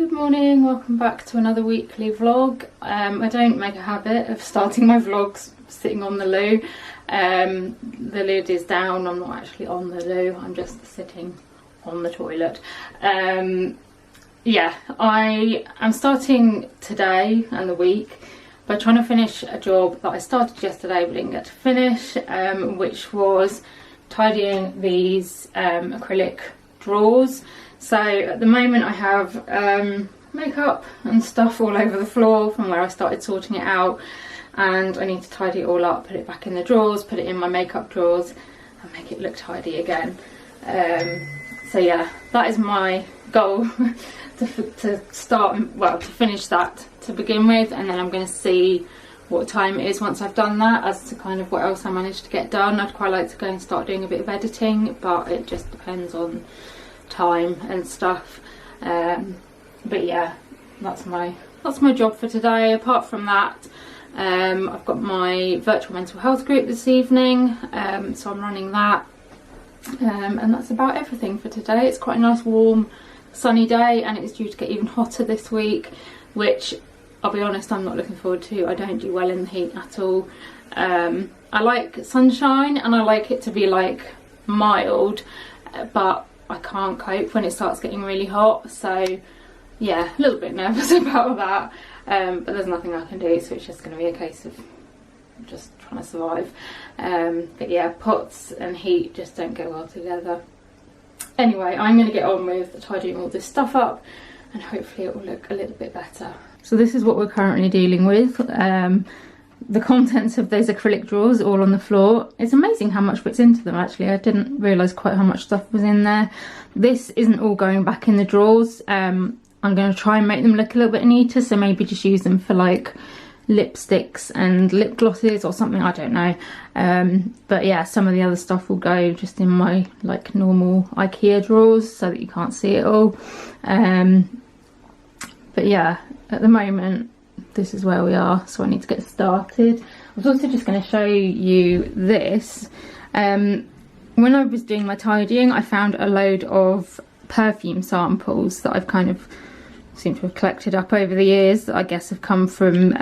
Good morning, welcome back to another weekly vlog. I don't make a habit of starting my vlogs sitting on the loo. The lid is down, I'm not actually on the loo, I'm just sitting on the toilet. Yeah, I am starting today and the week by trying to finish a job that I started yesterday but didn't get to finish, which was tidying these acrylic drawers. So at the moment I have makeup and stuff all over the floor from where I started sorting it out, and I need to tidy it all up, put it back in the drawers, put it in my makeup drawers and make it look tidy again. So yeah, that is my goal to start, well, to finish that to begin with, and then I'm going to see what time it is once I've done that as to kind of what else I managed to get done. I'd quite like to go and start doing a bit of editing, but it just depends on time and stuff. But yeah, that's my job for today. Apart from that, I've got my virtual mental health group this evening, so I'm running that, and that's about everything for today. It's quite a nice warm sunny day and it's due to get even hotter this week, which I'll be honest, I'm not looking forward to. I don't do well in the heat at all. I like sunshine and I like it to be like mild, but I can't cope when it starts getting really hot, so yeah, a little bit nervous about that, but there's nothing I can do, so it's just going to be a case of just trying to survive. But yeah, pots and heat just don't go well together. Anyway, I'm going to get on with tidying all this stuff up and hopefully it will look a little bit better. So this is what we're currently dealing with. The contents of those acrylic drawers all on the floor. It's amazing how much fits into them actually. I didn't realise quite how much stuff was in there. This isn't all going back in the drawers. I'm going to try and make them look a little bit neater, so maybe just use them for like lipsticks and lip glosses or something, I don't know. But yeah, some of the other stuff will go just in my like normal IKEA drawers so that you can't see it all. But yeah, at the moment this is where we are, so I need to get started. I was also just going to show you this. When I was doing my tidying, I found a load of perfume samples that I've kind of seem to have collected up over the years, that I guess have come from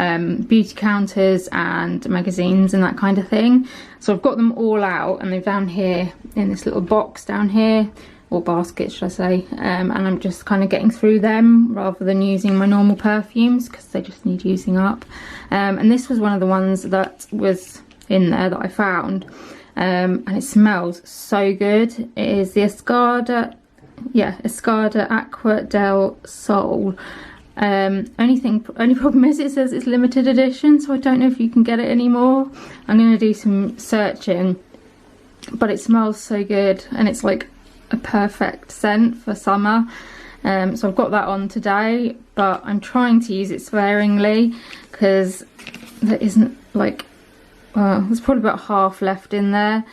beauty counters and magazines and that kind of thing. So I've got them all out and they're down here in this little box down here, or basket should I say, and I'm just kind of getting through them rather than using my normal perfumes because they just need using up. And this was one of the ones that was in there that I found, and it smells so good. It is the Escada Aqua del Sol. Only problem is it says it's limited edition, so I don't know if you can get it anymore. I'm going to do some searching, but it smells so good and it's like a perfect scent for summer. So I've got that on today, but I'm trying to use it sparingly because there isn't like, there's probably about half left in there,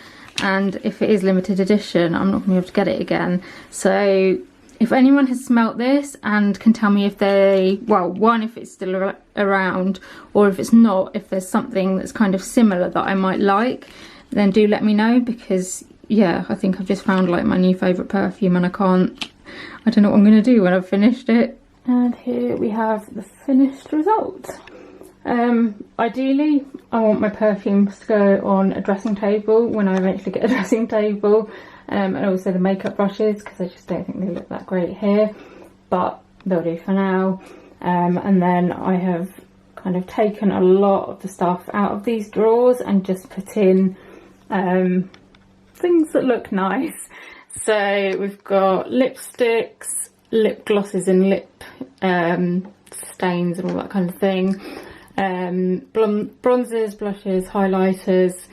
and if it is limited edition I'm not going to be able to get it again. So if anyone has smelt this and can tell me if they, well, one, if it's still around, or if it's not, if there's something that's kind of similar that I might like, then do let me know, because yeah, I think I've just found like my new favourite perfume and I don't know what I'm going to do when I've finished it. And here we have the finished result. Ideally I want my perfumes to go on a dressing table when I eventually get a dressing table, and also the makeup brushes, because I just don't think they look that great here, but they'll do for now. And then I have kind of taken a lot of the stuff out of these drawers and just put in things that look nice. So we've got lipsticks, lip glosses and lip stains and all that kind of thing, bronzers, blushes, highlighters,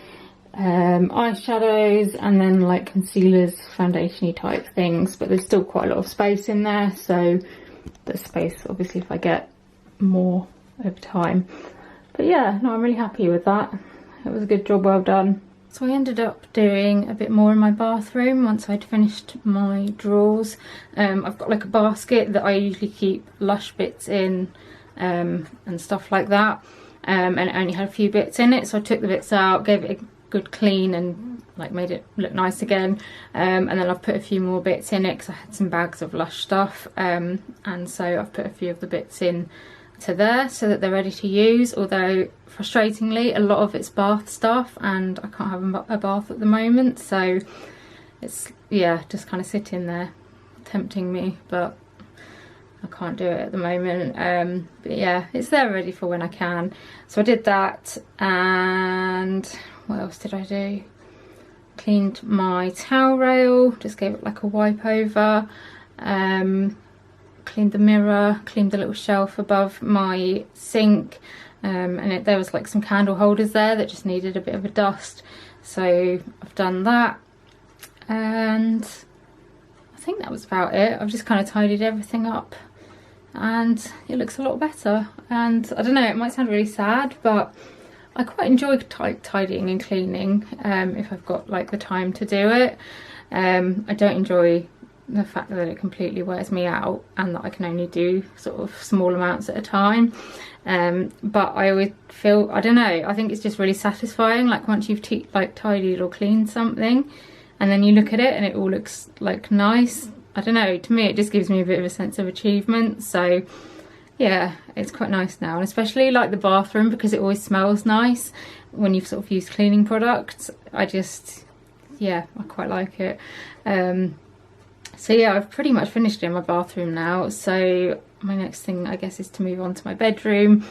eyeshadows, and then like concealers, foundation-y type things, but there's still quite a lot of space in there, so there's space obviously if I get more over time. But yeah, no, I'm really happy with that. It was a good job, well done. So I ended up doing a bit more in my bathroom once I'd finished my drawers. I've got like a basket that I usually keep Lush bits in, and stuff like that, and it only had a few bits in it, so I took the bits out, gave it a good clean and like made it look nice again. And then I've put a few more bits in it because I had some bags of Lush stuff, and so I've put a few of the bits in to there so that they're ready to use, although frustratingly a lot of it's bath stuff and I can't have a bath at the moment, so it's, yeah, just kind of sitting there tempting me, but I can't do it at the moment. But yeah, it's there ready for when I can. So I did that, and what else did I do? Cleaned my towel rail, just gave it like a wipe over, cleaned the mirror, cleaned the little shelf above my sink, and there was like some candle holders there that just needed a bit of a dust, so I've done that, and I think that was about it. I've just kind of tidied everything up and it looks a lot better. And I don't know, it might sound really sad, but I quite enjoy tidying and cleaning if I've got like the time to do it. I don't enjoy the fact that it completely wears me out and that I can only do sort of small amounts at a time. But I always feel, I don't know, I think it's just really satisfying, like once you've tidied or cleaned something and then you look at it and it all looks like nice. I don't know, to me it just gives me a bit of a sense of achievement. So yeah, it's quite nice now, and especially like the bathroom, because it always smells nice when you've sort of used cleaning products. Yeah, I quite like it. So yeah, I've pretty much finished in my bathroom now, so my next thing I guess is to move on to my bedroom.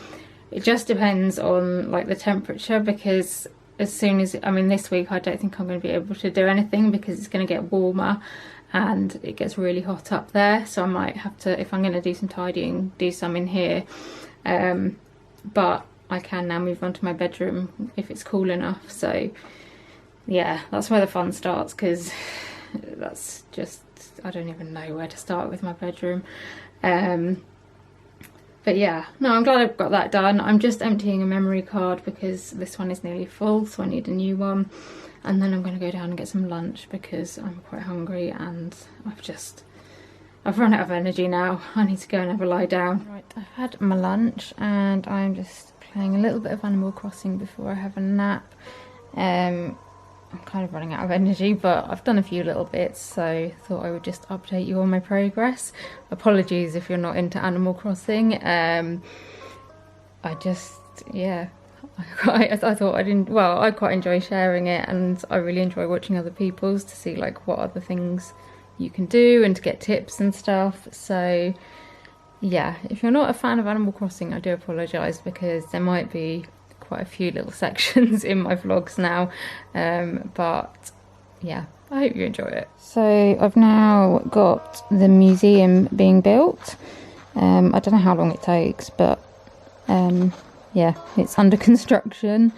It just depends on like the temperature, because as soon as, I mean this week I don't think I'm going to be able to do anything because it's going to get warmer and it gets really hot up there, so I might have to, if I'm going to do some tidying, do some in here. But I can now move on to my bedroom if it's cool enough. So yeah, that's where the fun starts, because that's just, I don't even know where to start with my bedroom. But yeah, no, I'm glad I've got that done. I'm just emptying a memory card because this one is nearly full, so I need a new one. And then I'm going to go down and get some lunch because I'm quite hungry and I've run out of energy now. I need to go and have a lie down. Right, I've had my lunch and I'm just playing a little bit of Animal Crossing before I have a nap. I'm kind of running out of energy, but I've done a few little bits, so thought I would just update you on my progress. Apologies if you're not into Animal Crossing. Yeah, I thought I didn't, well, I quite enjoy sharing it, and I really enjoy watching other people's to see like what other things you can do and to get tips and stuff. So yeah, if you're not a fan of Animal Crossing, I do apologise, because there might be quite a few little sections in my vlogs now, but yeah, I hope you enjoy it. So I've now got the museum being built. I don't know how long it takes, but yeah, it's under construction.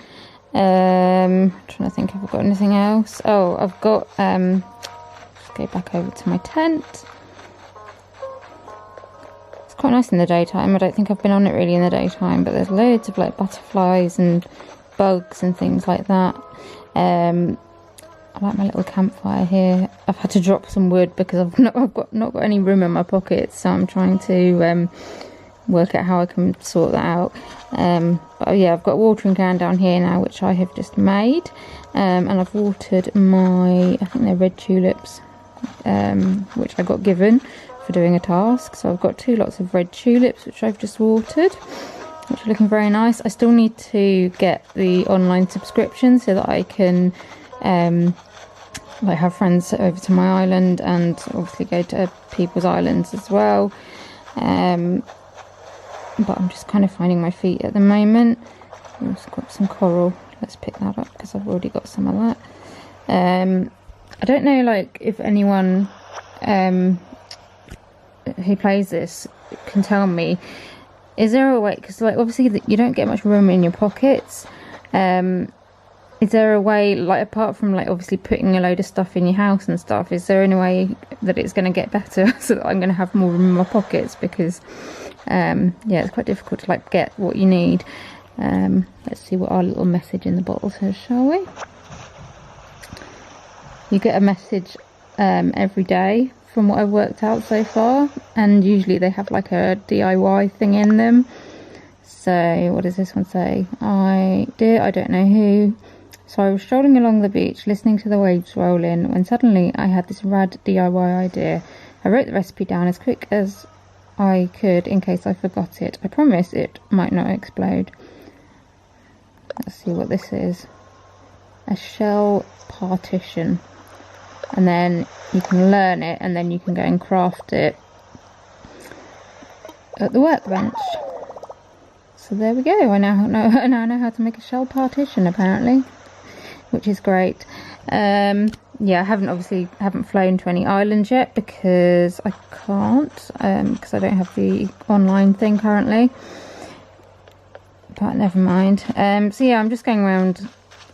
Trying to think if I've got anything else. Oh, I've got, let's go back over to my tent. It's quite nice in the daytime. I don't think I've been on it really in the daytime, but there's loads of like butterflies and bugs and things like that. I like my little campfire here. I've had to drop some wood because I've not got any room in my pockets, so I'm trying to work out how I can sort that out. But yeah, I've got a watering can down here now, which I have just made, and I've watered my, I think they're red tulips, which I got given for doing a task. So I've got 2 lots of red tulips which I've just watered, which are looking very nice. I still need to get the online subscription so that I can like have friends over to my island and obviously go to people's islands as well. But I'm just kind of finding my feet at the moment. I've also got some coral. Let's pick that up because I've already got some of that. I don't know, like, if anyone who plays this can tell me, is there a way, because like obviously you don't get much room in your pockets, is there a way, like apart from like obviously putting a load of stuff in your house and stuff, is there any way that it's going to get better so that I'm going to have more room in my pockets? Because yeah, it's quite difficult to like get what you need. Let's see what our little message in the bottle says, shall we? You get a message every day from what I've worked out so far, and usually they have like a DIY thing in them. So what does this one say? I don't know who, So I was strolling along the beach, listening to the waves roll in, when suddenly I had this rad DIY idea. I wrote the recipe down as quick as I could in case I forgot it. I promise it might not explode. Let's see what this is. A shell partition. And then you can learn it, and then you can go and craft it at the workbench. So there we go. I now know how to make a shell partition, apparently, which is great. Yeah, I haven't flown to any islands yet because I can't, because I don't have the online thing currently. But never mind. So yeah, I'm just going around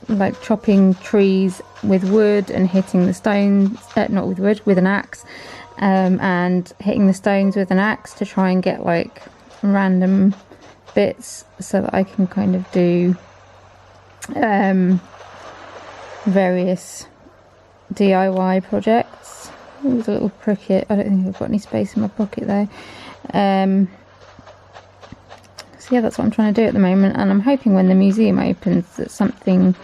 like chopping trees with wood and hitting the stones, not with wood, with an axe, and hitting the stones with an axe to try and get like random bits so that I can kind of do various DIY projects. Oh, there's a little cricket. I don't think I've got any space in my pocket though. So yeah, that's what I'm trying to do at the moment, and I'm hoping when the museum opens that something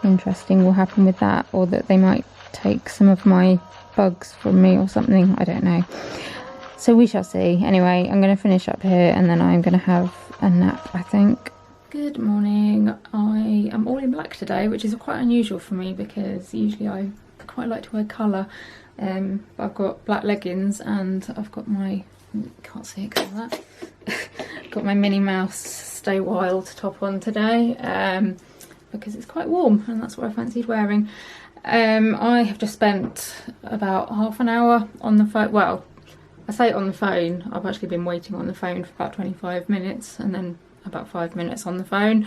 interesting will happen with that, or that they might take some of my bugs from me or something. I don't know. So we shall see. Anyway, I'm going to finish up here and then I'm going to have a nap, I think. Good morning. I am all in black today, which is quite unusual for me because usually I quite like to wear colour. But I've got black leggings and I've got my, can't see it because of that, got my Minnie Mouse Stay Wild top on today because it's quite warm and that's what I fancied wearing. I have just spent about half an hour on the phone. Well, I say on the phone, I've actually been waiting on the phone for about 25 minutes and then about 5 minutes on the phone,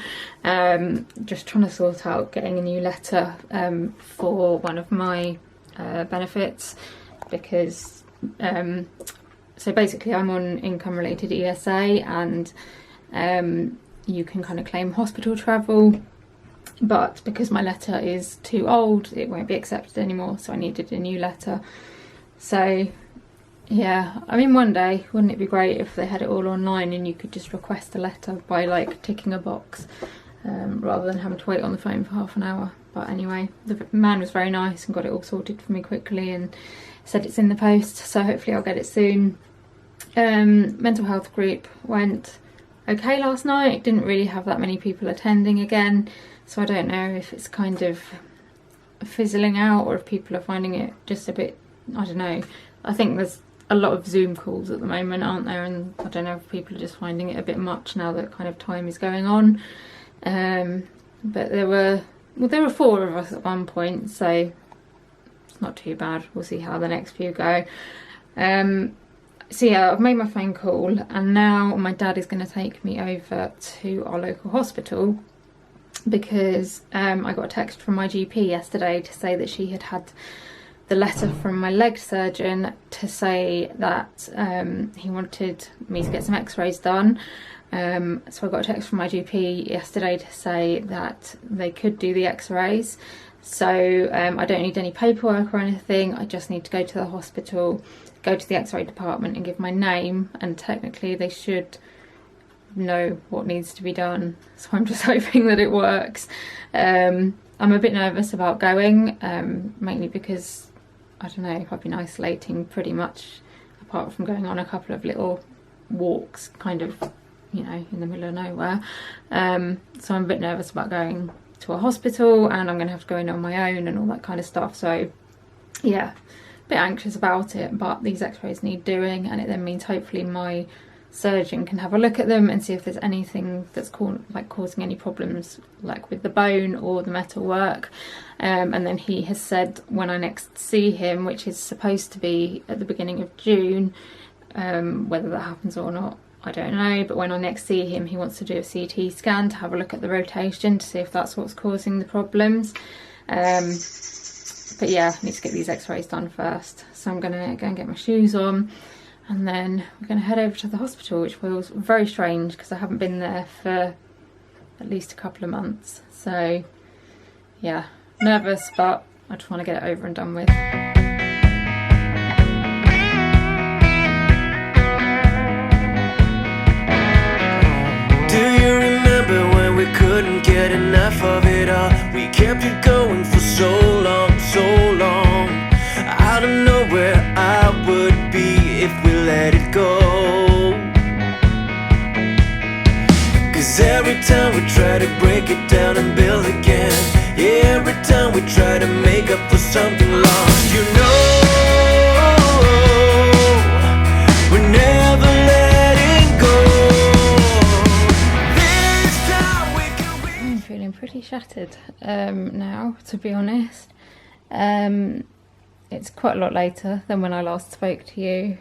just trying to sort out getting a new letter for one of my benefits, because so basically I'm on income related ESA, and you can kind of claim hospital travel, but because my letter is too old it won't be accepted anymore, so I needed a new letter. So yeah, I mean, one day wouldn't it be great if they had it all online and you could just request a letter by like ticking a box, rather than having to wait on the phone for half an hour. But anyway, the man was very nice and got it all sorted for me quickly and said it's in the post, so hopefully I'll get it soon. Mental health group went okay last night. Didn't really have that many people attending again, so I don't know if it's kind of fizzling out or if people are finding it just a bit, I don't know. I think there's a lot of Zoom calls at the moment, aren't there? And I don't know if people are just finding it a bit much now that kind of time is going on. But there were 4 of us at one point, so it's not too bad. We'll see how the next few go. So yeah, I've made my phone call and now my dad is going to take me over to our local hospital because I got a text from my GP yesterday to say that she had had the letter from my leg surgeon to say that he wanted me to get some x-rays done. So I got a text from my GP yesterday to say that they could do the x-rays. So I don't need any paperwork or anything. I just need to go to the hospital, go to the x-ray department and give my name, and technically they should know what needs to be done. So I'm just hoping that it works. I'm a bit nervous about going, mainly because I don't know, I've been isolating pretty much, apart from going on a couple of little walks, kind of, you know, in the middle of nowhere. So I'm a bit nervous about going to a hospital, and I'm going to have to go in on my own and all that kind of stuff. So yeah, a bit anxious about it, but these x-rays need doing, and it then means hopefully my surgeon can have a look at them and see if there's anything that's causing any problems, like with the bone or the metal work. And then he has said when I next see him, which is supposed to be at the beginning of June, whether that happens or not I don't know, but when I next see him he wants to do a CT scan to have a look at the rotation to see if that's what's causing the problems. But yeah, I need to get these x-rays done first, so I'm gonna go and get my shoes on and then we're going to head over to the hospital, which feels very strange because I haven't been there for at least a couple of months. So yeah, nervous, but I just want to get it over and done with. Do you remember when we couldn't get enough of it all? We kept you going for so long, so long. I don't know where I would be if we let it go. 'Cause every time we try to break it down and build again, yeah, every time we try to make up for something lost, you know, we're never letting go. This time we can I'm feeling pretty shattered now, to be honest. It's quite a lot later than when I last spoke to you.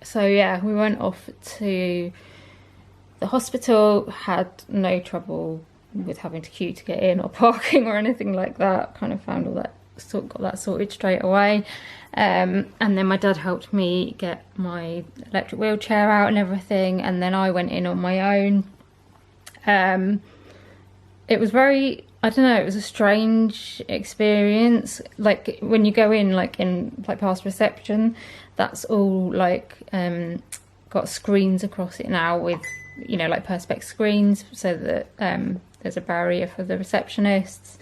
So yeah, we went off to the hospital, had no trouble with having to queue to get in or parking or anything like that. Kind of found all that, got that sorted straight away. And then my dad helped me get my electric wheelchair out and everything, and then I went in on my own. It was very, I don't know, it was a strange experience. Like when you go in, like past reception, that's all like got screens across it now with, you know, like perspex screens, so that there's a barrier for the receptionists.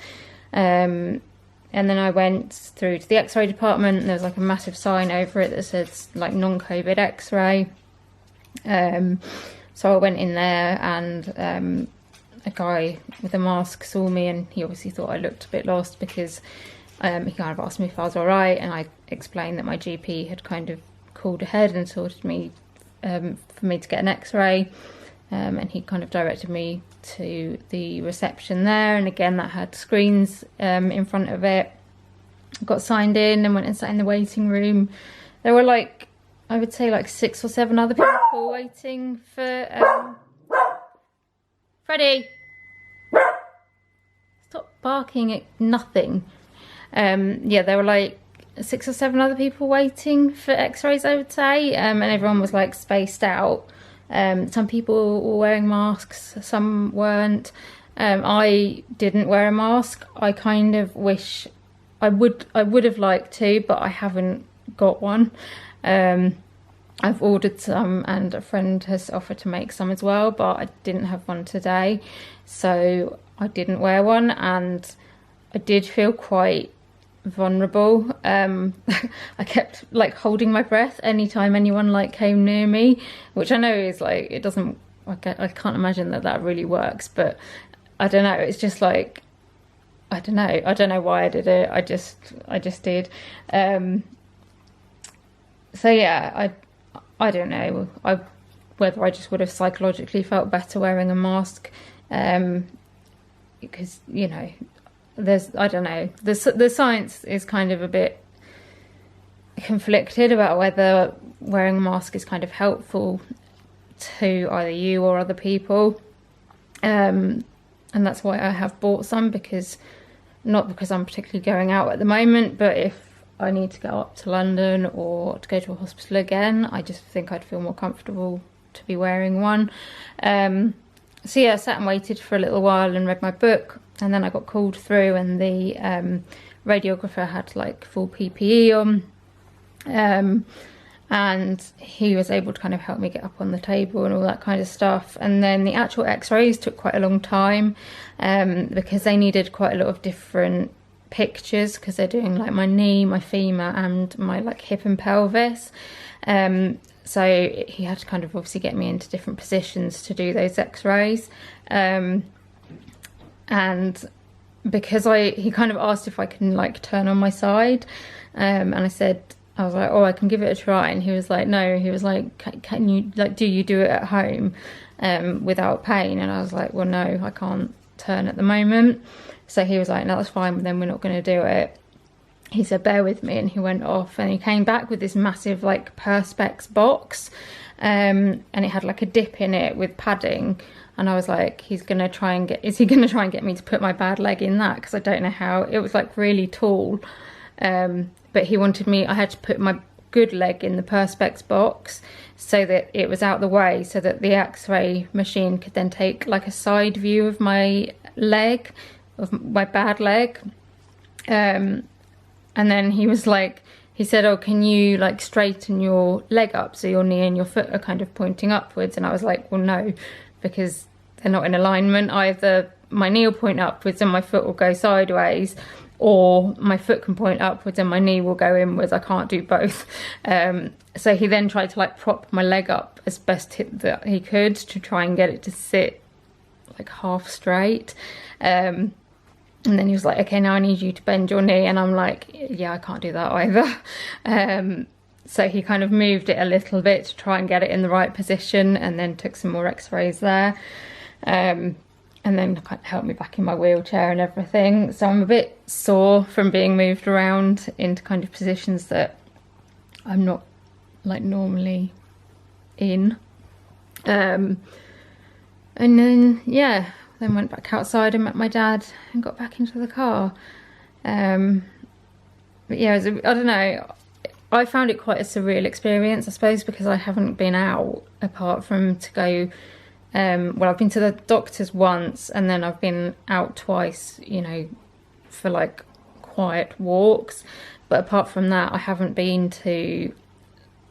And then I went through to the x-ray department, and there was like a massive sign over it that says like non-COVID x-ray. So I went in there, and a guy with a mask saw me, and he obviously thought I looked a bit lost because he kind of asked me if I was all right, and I explained that my GP had kind of called ahead and sorted me for me to get an x-ray, and he kind of directed me to the reception there, and again that had screens in front of it. Got signed in and went and sat in the waiting room. There were like, I would say like 6 or 7 other people waiting for Freddie, stop barking at nothing. Yeah, there were like 6 or 7 other people waiting for x-rays, I would say, and everyone was like spaced out. Some people were wearing masks, some weren't. I didn't wear a mask. I kind of wish I would have liked to, but I haven't got one. I've ordered some, and a friend has offered to make some as well, but I didn't have one today, so I didn't wear one, and I did feel quite vulnerable. I kept like holding my breath anytime anyone like came near me, which I know is like, it doesn't, I can't imagine that really works, but I don't know, it's just like, I don't know why I did it. I just did. So yeah, I don't know whether I just would have psychologically felt better wearing a mask, because, you know, I don't know, the science is kind of a bit conflicted about whether wearing a mask is kind of helpful to either you or other people, and that's why I have bought some, not because I'm particularly going out at the moment, but if I need to go up to London or to go to a hospital again, I just think I'd feel more comfortable to be wearing one. So yeah, I sat and waited for a little while and read my book, and then I got called through, and the radiographer had like full PPE on, and he was able to kind of help me get up on the table and all that kind of stuff. And then the actual x-rays took quite a long time, because they needed quite a lot of different pictures, because they're doing like my knee, my femur, and my like hip and pelvis. So he had to kind of obviously get me into different positions to do those x-rays, and because he kind of asked if I can like turn on my side, and I was like, oh, I can give it a try, and he was like, no, he was like, can you, like, do you do it at home without pain? And I was like, well, no, I can't turn at the moment. So he was like, no, that's fine, then we're not going to do it. He said, bear with me, and he went off, and he came back with this massive like perspex box, and it had like a dip in it with padding, and I was like, is he going to try and get me to put my bad leg in that, because I don't know how. It was like really tall, but he wanted me, I had to put my good leg in the perspex box so that it was out the way, so that the x-ray machine could then take like a side view of my leg, of my bad leg. And then he was like, he said, oh, can you like straighten your leg up so your knee and your foot are kind of pointing upwards? And I was like, well, no, because they're not in alignment. Either my knee will point upwards and my foot will go sideways, or my foot can point upwards and my knee will go inwards. I can't do both. So he then tried to like prop my leg up as best that he could to try and get it to sit like half straight. And then he was like, okay, now I need you to bend your knee. And I'm like, yeah, I can't do that either. So he kind of moved it a little bit to try and get it in the right position, and then took some more x-rays there. And then kind of helped me back in my wheelchair and everything. So I'm a bit sore from being moved around into kind of positions that I'm not like normally in. And then, yeah, then went back outside and met my dad and got back into the car. But yeah, I don't know, I found it quite a surreal experience, I suppose, because I haven't been out apart from to go, well, I've been to the doctor's once, and then I've been out twice, you know, for like quiet walks. But apart from that, I haven't been to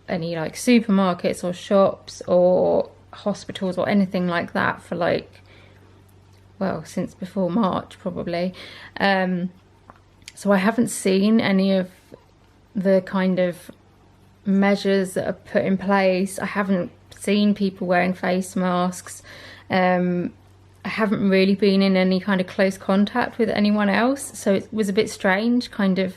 any like supermarkets or shops or hospitals or anything like that for like, well, since before March probably. So I haven't seen any of the kind of measures that are put in place. I haven't seen people wearing face masks. I haven't really been in any kind of close contact with anyone else, so it was a bit strange kind of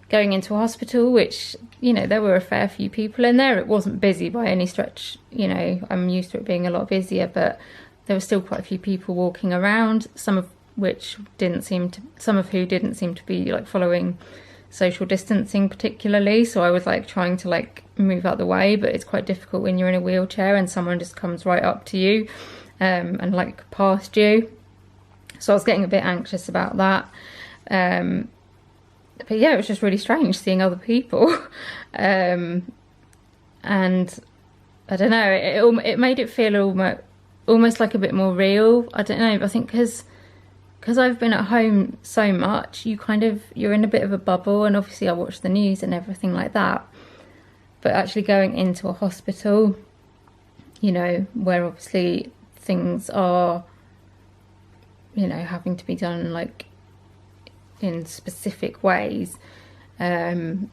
going into a hospital, which, you know, there were a fair few people in there. It wasn't busy by any stretch, you know, I'm used to it being a lot busier, but there were still quite a few people walking around, some of who didn't seem to be like following social distancing particularly. So I was like trying to like move out the way, but it's quite difficult when you're in a wheelchair and someone just comes right up to you and like past you. So I was getting a bit anxious about that. But yeah, it was just really strange seeing other people. And I don't know, it made it feel almost like a bit more real. I don't know, I think because I've been at home so much, you're in a bit of a bubble, and obviously I watch the news and everything like that. But actually going into a hospital, you know, where obviously things are, you know, having to be done like in specific ways, and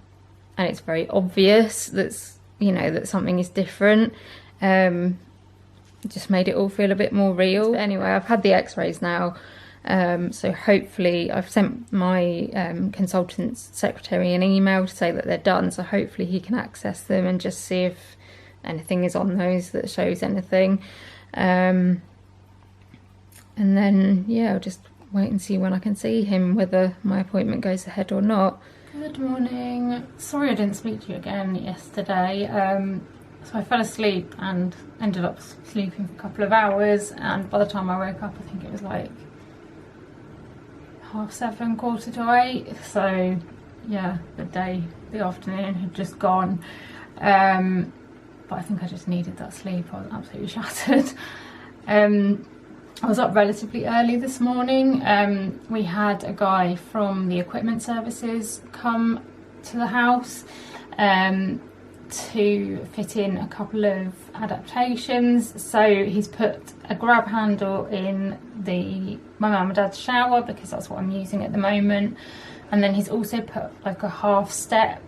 it's very obvious that's, you know, that something is different, just made it all feel a bit more real. But anyway, I've had the x-rays now. So hopefully I've sent my consultant's secretary an email to say that they're done, so hopefully he can access them and just see if anything is on those that shows anything. And then, yeah, I'll just wait and see when I can see him, whether my appointment goes ahead or not. Good morning. Sorry I didn't speak to you again yesterday. So I fell asleep and ended up sleeping for a couple of hours, and by the time I woke up, I think it was like 7:30, 7:45. So yeah, the afternoon had just gone. But I think I just needed that sleep. I was absolutely shattered. I was up relatively early this morning. We had a guy from the equipment services come to the house to fit in a couple of adaptations. So he's put a grab handle in my mum and dad's shower, because that's what I'm using at the moment, and then he's also put like a half step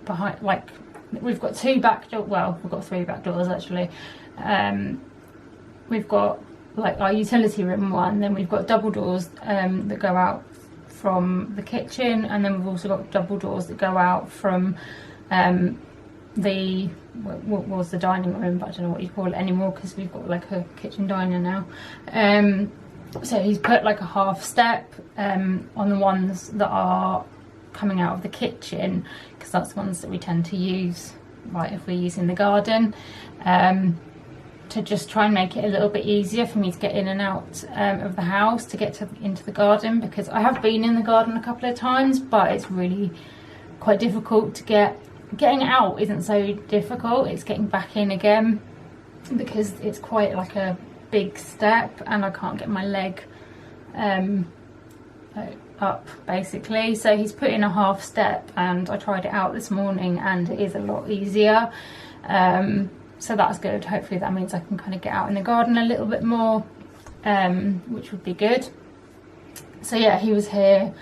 behind, like, we've got two back doors, well, we've got three back doors actually. We've got like our utility room one, then we've got double doors that go out from the kitchen, and then we've also got double doors that go out from what was the dining room, but I don't know what you call it anymore, because we've got like a kitchen diner now. So he's put like a half step on the ones that are coming out of the kitchen, because that's the ones that we tend to use, right, if we're using the garden, to just try and make it a little bit easier for me to get in and out of the house, to get into the garden, because I have been in the garden a couple of times, but it's really quite difficult to getting out isn't so difficult, it's getting back in again, because it's quite like a big step and I can't get my leg up basically. So he's put in a half step, and I tried it out this morning and it is a lot easier, so that's good. Hopefully that means I can kind of get out in the garden a little bit more. which would be good. So yeah, he was here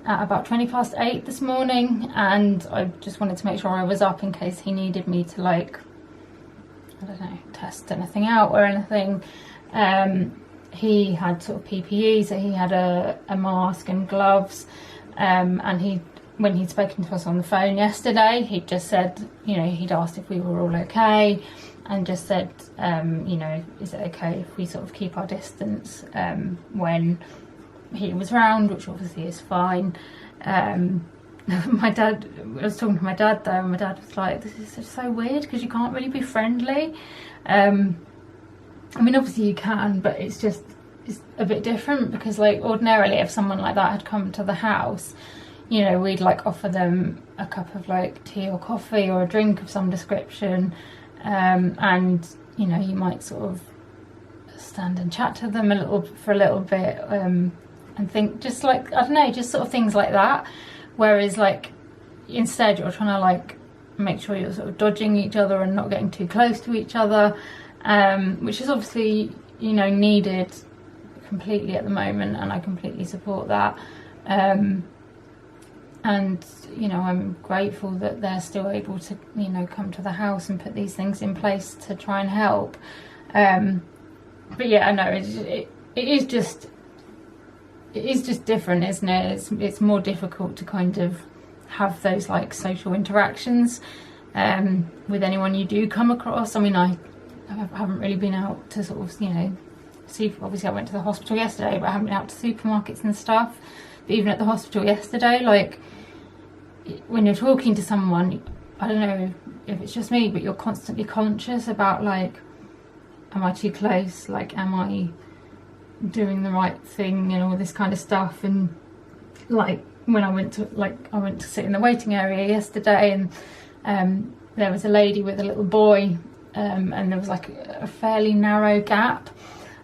at about 8:20 this morning, and I just wanted to make sure I was up in case he needed me to, like, I don't know, test anything out or anything. He had sort of PPE, so he had a mask and gloves, and when he'd spoken to us on the phone yesterday, he'd just said, you know, he'd asked if we were all okay, and just said, you know, is it okay if we sort of keep our distance when he was round, which obviously is fine. My dad, I was talking to my dad though, and my dad was like, this is just so weird because you can't really be friendly. I mean, obviously you can, but it's a bit different because, like, ordinarily if someone like that had come to the house, you know, we'd like offer them a cup of like tea or coffee or a drink of some description, and you know, you might sort of stand and chat to them for a little bit, and think, just like, I don't know, just sort of things like that. Whereas, like, instead you're trying to like make sure you're sort of dodging each other and not getting too close to each other, which is obviously, you know, needed completely at the moment, and I completely support that. And you know, I'm grateful that they're still able to, you know, come to the house and put these things in place to try and help. But yeah, I know it is just different, isn't it? It's more difficult to kind of have those like social interactions with anyone you do come across. I mean, I haven't really been out to sort of, you know, see. Obviously I went to the hospital yesterday, but I haven't been out to supermarkets and stuff. But even at the hospital yesterday, like, when you're talking to someone, I don't know if it's just me, but you're constantly conscious about, like, am I too close? Like, am I doing the right thing and all this kind of stuff? And like, when I went to sit in the waiting area yesterday, and there was a lady with a little boy, and there was like a fairly narrow gap,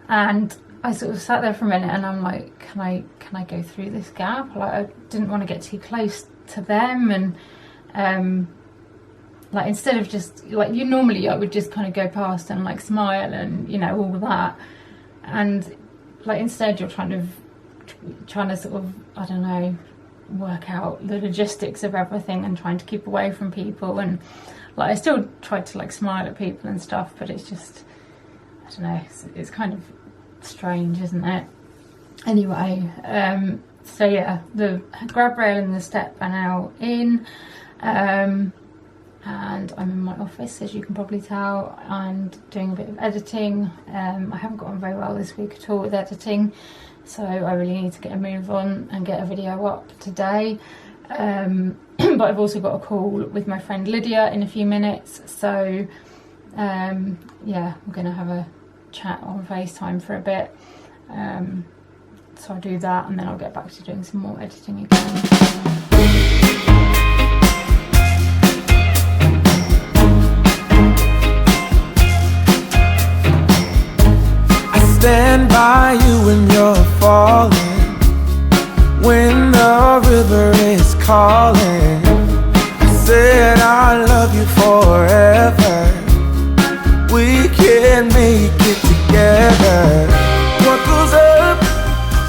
and I sort of sat there for a minute and I'm like, can I go through this gap? Like, I didn't want to get too close to them, and like, instead of just like, you normally, I would just kind of go past and like smile and, you know, all that, and like, instead you're trying to sort of, I don't know, work out the logistics of everything and trying to keep away from people. And like, I still tried to like smile at people and stuff, but it's just, I don't know, it's kind of strange, isn't it? Anyway, so yeah, the grab rail and the step are now in, and I'm in my office, as you can probably tell, and doing a bit of editing. I haven't gotten very well this week at all with editing, so I really need to get a move on and get a video up today. But I've also got a call with my friend Lydia in a few minutes, so yeah, we're going to have a chat on FaceTime for a bit. So I'll do that, and then I'll get back to doing some more editing again. Stand by you when you're falling, when the river is calling. I said I love you forever, we can make it together. What goes up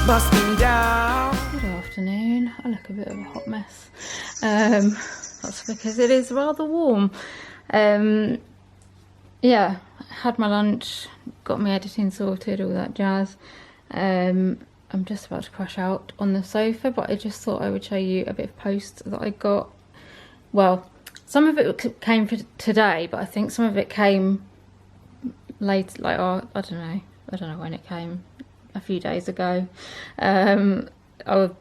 must come down. Good afternoon. I look a bit of a hot mess. That's because it is rather warm. Yeah, had my lunch, got my editing sorted, all that jazz. I'm just about to crash out on the sofa, but I just thought I would show you a bit of post that I got. Well, some of it came for today, but I think some of it came late, like, oh, I don't know when it came, a few days ago.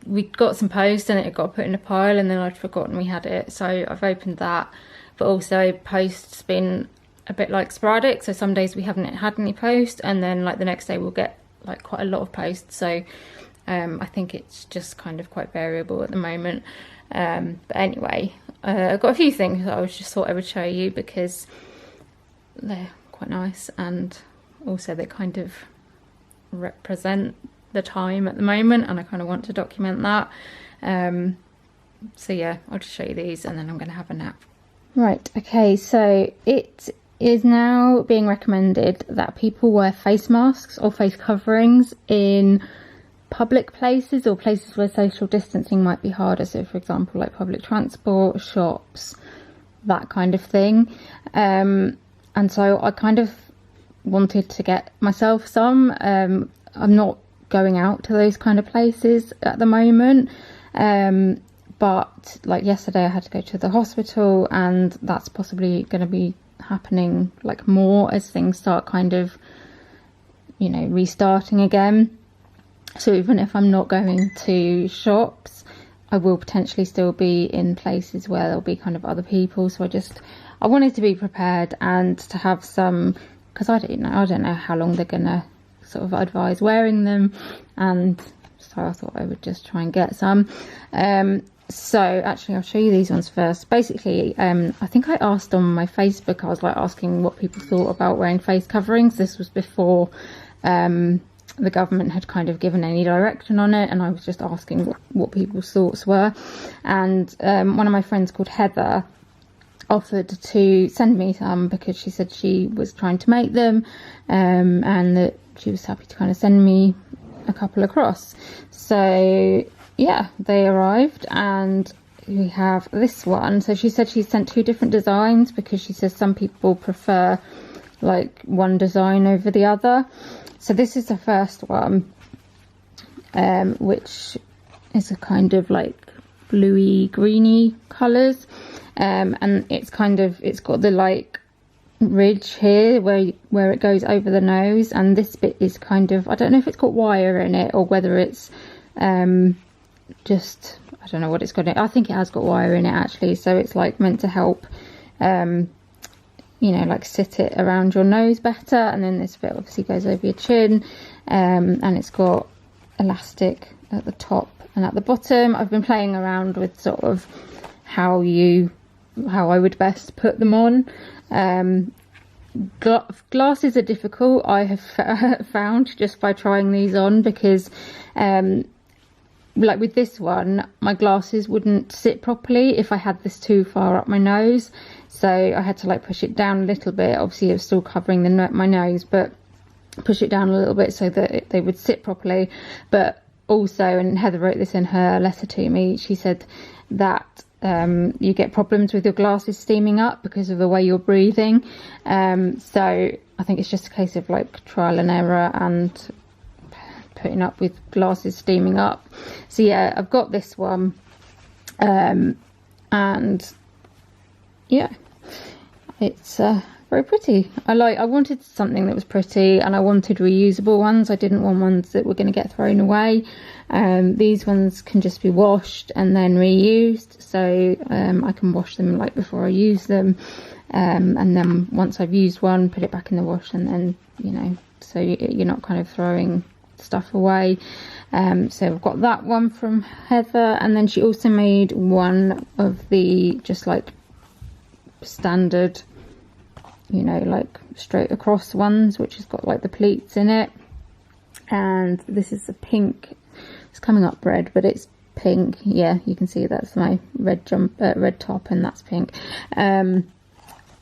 We got some post and it got put in a pile, and then I'd forgotten we had it, so I've opened that. But also, post's been a bit like sporadic, so some days we haven't had any post, and then like the next day we'll get like quite a lot of posts. So I think it's just kind of quite variable at the moment. But anyway, I've got a few things that I just thought I would show you because they're quite nice, and also they kind of represent the time at the moment, and I kind of want to document that. So yeah, I'll just show you these and then I'm going to have a nap. Right, okay, so it is now being recommended that people wear face masks or face coverings in public places or places where social distancing might be harder. So for example, like public transport, shops, that kind of thing. And so I kind of wanted to get myself some. I'm not going out to those kind of places at the moment. But like yesterday I had to go to the hospital, and that's possibly going to be happening like more as things start kind of, you know, restarting again. So even if I'm not going to shops, I will potentially still be in places where there'll be kind of other people. So I wanted to be prepared and to have some, because I don't know how long they're gonna sort of advise wearing them, and so I thought I would just try and get some. So actually I'll show you these ones first. Basically, I think I asked on my Facebook, I was like asking what people thought about wearing face coverings. This was before the government had kind of given any direction on it, and I was just asking what people's thoughts were. And one of my friends called Heather offered to send me some because she said she was trying to make them, and that she was happy to kind of send me a couple across. So yeah, they arrived, and we have this one. So she said she sent 2 different designs because she says some people prefer like one design over the other. So this is the first one, which is a kind of like bluey greeny colours, and it's got the like ridge here where it goes over the nose, and this bit is kind of, I don't know if it's got wire in it or whether it's just, I don't know what it's got in it. I think it has got wire in it actually, so it's like meant to help you know, like sit it around your nose better. And then this bit obviously goes over your chin, and it's got elastic at the top and at the bottom. I've been playing around with sort of how I would best put them on. Glasses are difficult, I have found, just by trying these on, because like with this one, my glasses wouldn't sit properly if I had this too far up my nose, so I had to like push it down a little bit. Obviously it was still covering my nose, but push it down a little bit so that they would sit properly. But also, and Heather wrote this in her letter to me, she said that you get problems with your glasses steaming up because of the way you're breathing. So I think it's just a case of like trial and error and putting up with glasses steaming up. So yeah, I've got this one, and yeah, it's very pretty. I wanted something that was pretty, and I wanted reusable ones. I didn't want ones that were going to get thrown away. These ones can just be washed and then reused, so I can wash them like before I use them, and then once I've used one, put it back in the wash, and then, you know, so you're not kind of throwing stuff away. So I've got that one from Heather, and then she also made one of the just like standard, you know, like straight across ones, which has got like the pleats in it. And this is the pink, it's coming up red, but it's pink. Yeah, you can see that's my red top, and that's pink.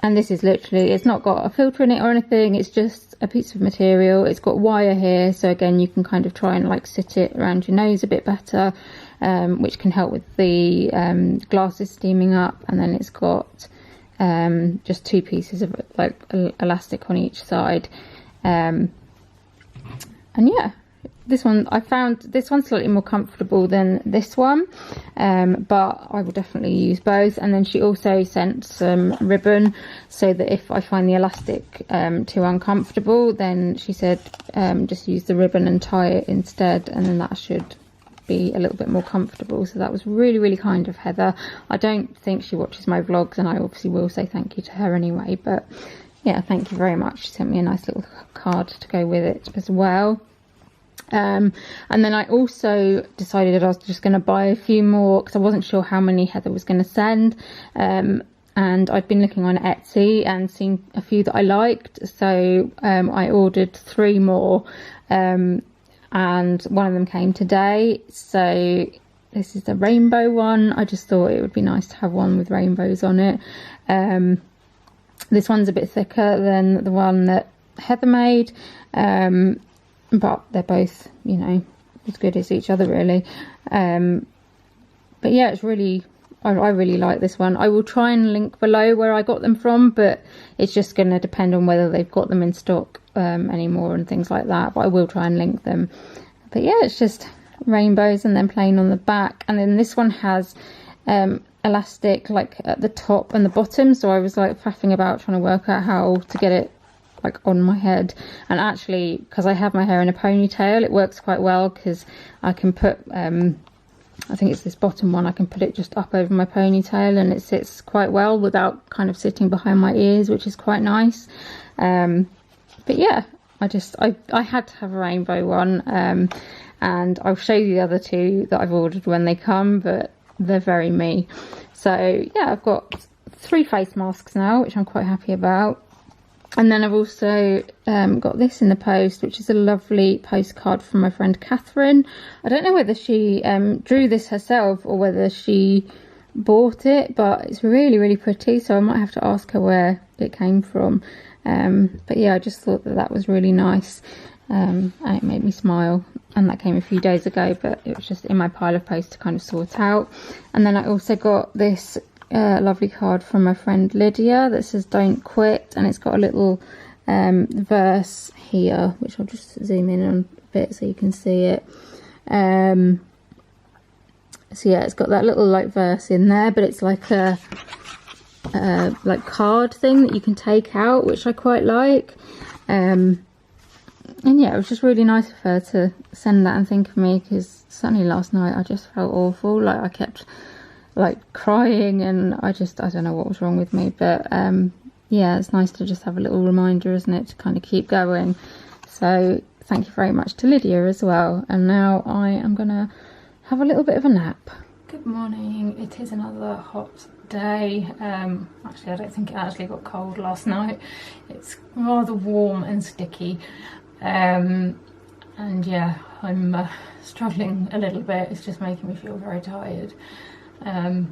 And this is literally, it's not got a filter in it or anything, it's just a piece of material. It's got wire here, so again you can kind of try and like sit it around your nose a bit better, which can help with the glasses steaming up. And then it's got just 2 pieces of like elastic on each side, and yeah, this one, I found this one slightly more comfortable than this one, but I will definitely use both. And then she also sent some ribbon, so that if I find the elastic too uncomfortable, then she said just use the ribbon and tie it instead, and then that should be a little bit more comfortable. So that was really, really kind of Heather. I don't think she watches my vlogs, and I obviously will say thank you to her anyway, but yeah, thank you very much. She sent me a nice little card to go with it as well. And then I also decided I was just going to buy a few more, because I wasn't sure how many Heather was going to send, and I'd been looking on Etsy and seen a few that I liked, so I ordered 3 more, and one of them came today. So this is the rainbow one. I just thought it would be nice to have one with rainbows on it. This one's a bit thicker than the one that Heather made, but they're both, you know, as good as each other really. But yeah, it's really, I really like this one. I will try and link below where I got them from, but it's just going to depend on whether they've got them in stock anymore and things like that, but I will try and link them. But yeah, it's just rainbows and then plain on the back, and then this one has elastic like at the top and the bottom, so I was like faffing about trying to work out how to get it like on my head, and actually because I have my hair in a ponytail, it works quite well because I can put I think it's this bottom one, I can put it just up over my ponytail and it sits quite well without kind of sitting behind my ears, which is quite nice. But yeah, I had to have a rainbow one, and I'll show you the other two that I've ordered when they come, but they're very me. So yeah, I've got 3 face masks now, which I'm quite happy about. And then I've also got this in the post, which is a lovely postcard from my friend Catherine. I don't know whether she drew this herself or whether she bought it, but it's really, really pretty, so I might have to ask her where it came from. But yeah, I just thought that was really nice, and it made me smile, and that came a few days ago, but it was just in my pile of posts to kind of sort out. And then I also got this lovely card from my friend Lydia that says "Don't quit," and it's got a little verse here, which I'll just zoom in on a bit so you can see it. So yeah, it's got that little like verse in there, but it's like a like card thing that you can take out, which I quite like. And yeah, it was just really nice of her to send that and think of me, because certainly last night I just felt awful. Like I kept like crying, and I don't know what was wrong with me, but yeah, it's nice to just have a little reminder, isn't it, to kind of keep going. So thank you very much to Lydia as well. And now I am gonna have a little bit of a nap. Good morning. It is another hot day. Actually, I don't think it actually got cold last night. It's rather warm and sticky, and yeah, I'm struggling a little bit. It's just making me feel very tired. And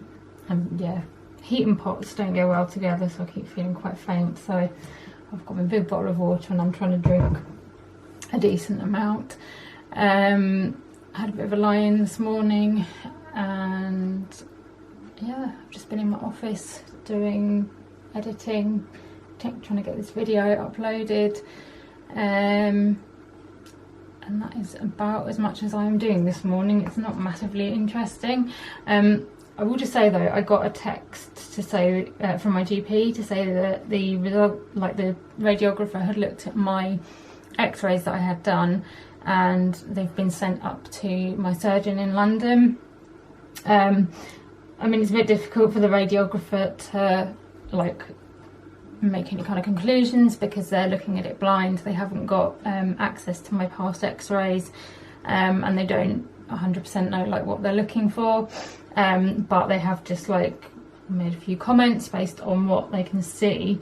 yeah, heat and pots don't go well together, so I keep feeling quite faint. So I've got my big bottle of water and I'm trying to drink a decent amount. I had a bit of a lie-in this morning, and yeah, I've just been in my office doing editing, trying to get this video uploaded, and that is about as much as I'm doing this morning. It's not massively interesting. I will just say though, I got a text to say from my GP to say that the result, like the radiographer had looked at my x-rays that I had done, and they've been sent up to my surgeon in London. I mean, it's a bit difficult for the radiographer to like make any kind of conclusions because they're looking at it blind. They haven't got access to my past x-rays, and they don't 100% know like what they're looking for, but they have just like made a few comments based on what they can see,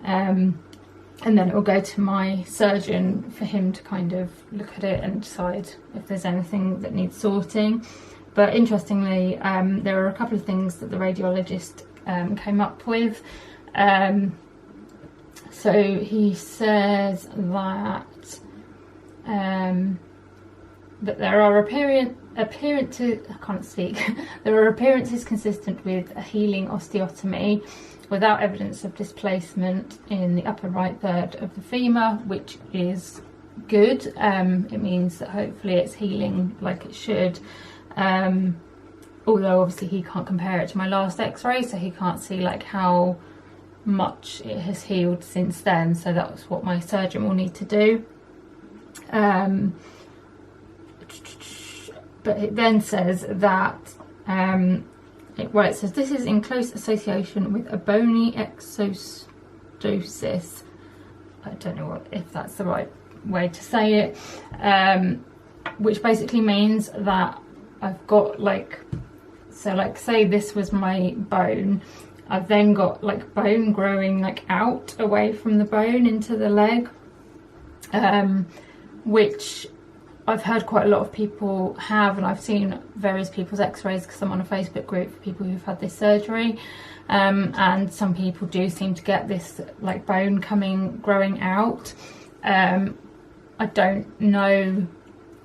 and then it will go to my surgeon for him to kind of look at it and decide if there's anything that needs sorting. But interestingly, there are a couple of things that the radiologist came up with. So he says that that there are appearances consistent with a healing osteotomy without evidence of displacement in the upper right third of the femur, which is good. It means that hopefully it's healing like it should. Although obviously he can't compare it to my last x-ray, so he can't see like how much it has healed since then, so that's what my surgeon will need to do. But it then says that it says this is in close association with a bony exostosis. I don't know if that's the right way to say it, which basically means that I've got like, so like say this was my bone, I've then got like bone growing like out away from the bone into the leg, which I've heard quite a lot of people have, and I've seen various people's x-rays because I'm on a Facebook group for people who've had this surgery, and some people do seem to get this like bone growing out. I don't know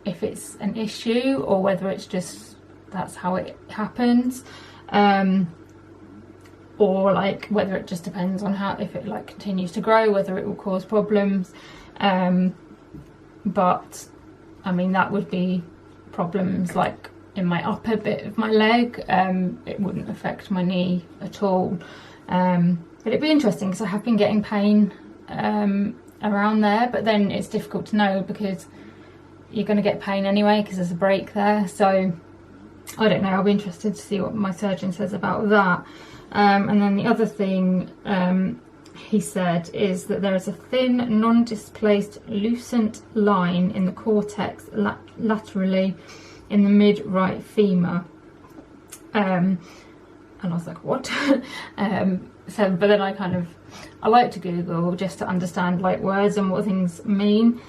if it's an issue or whether it's just that's how it happens, or like whether it just depends on how, if it like continues to grow, whether it will cause problems. But I mean, that would be problems like in my upper bit of my leg. It wouldn't affect my knee at all. But it'd be interesting because I have been getting pain around there, but then it's difficult to know because you're going to get pain anyway because there's a break there. So I don't know, I'll be interested to see what my surgeon says about that. And then the other thing he said is that there is a thin, non-displaced, lucent line in the cortex laterally in the mid-right femur. And I was like, what? But then I like to Google just to understand like words and what things mean.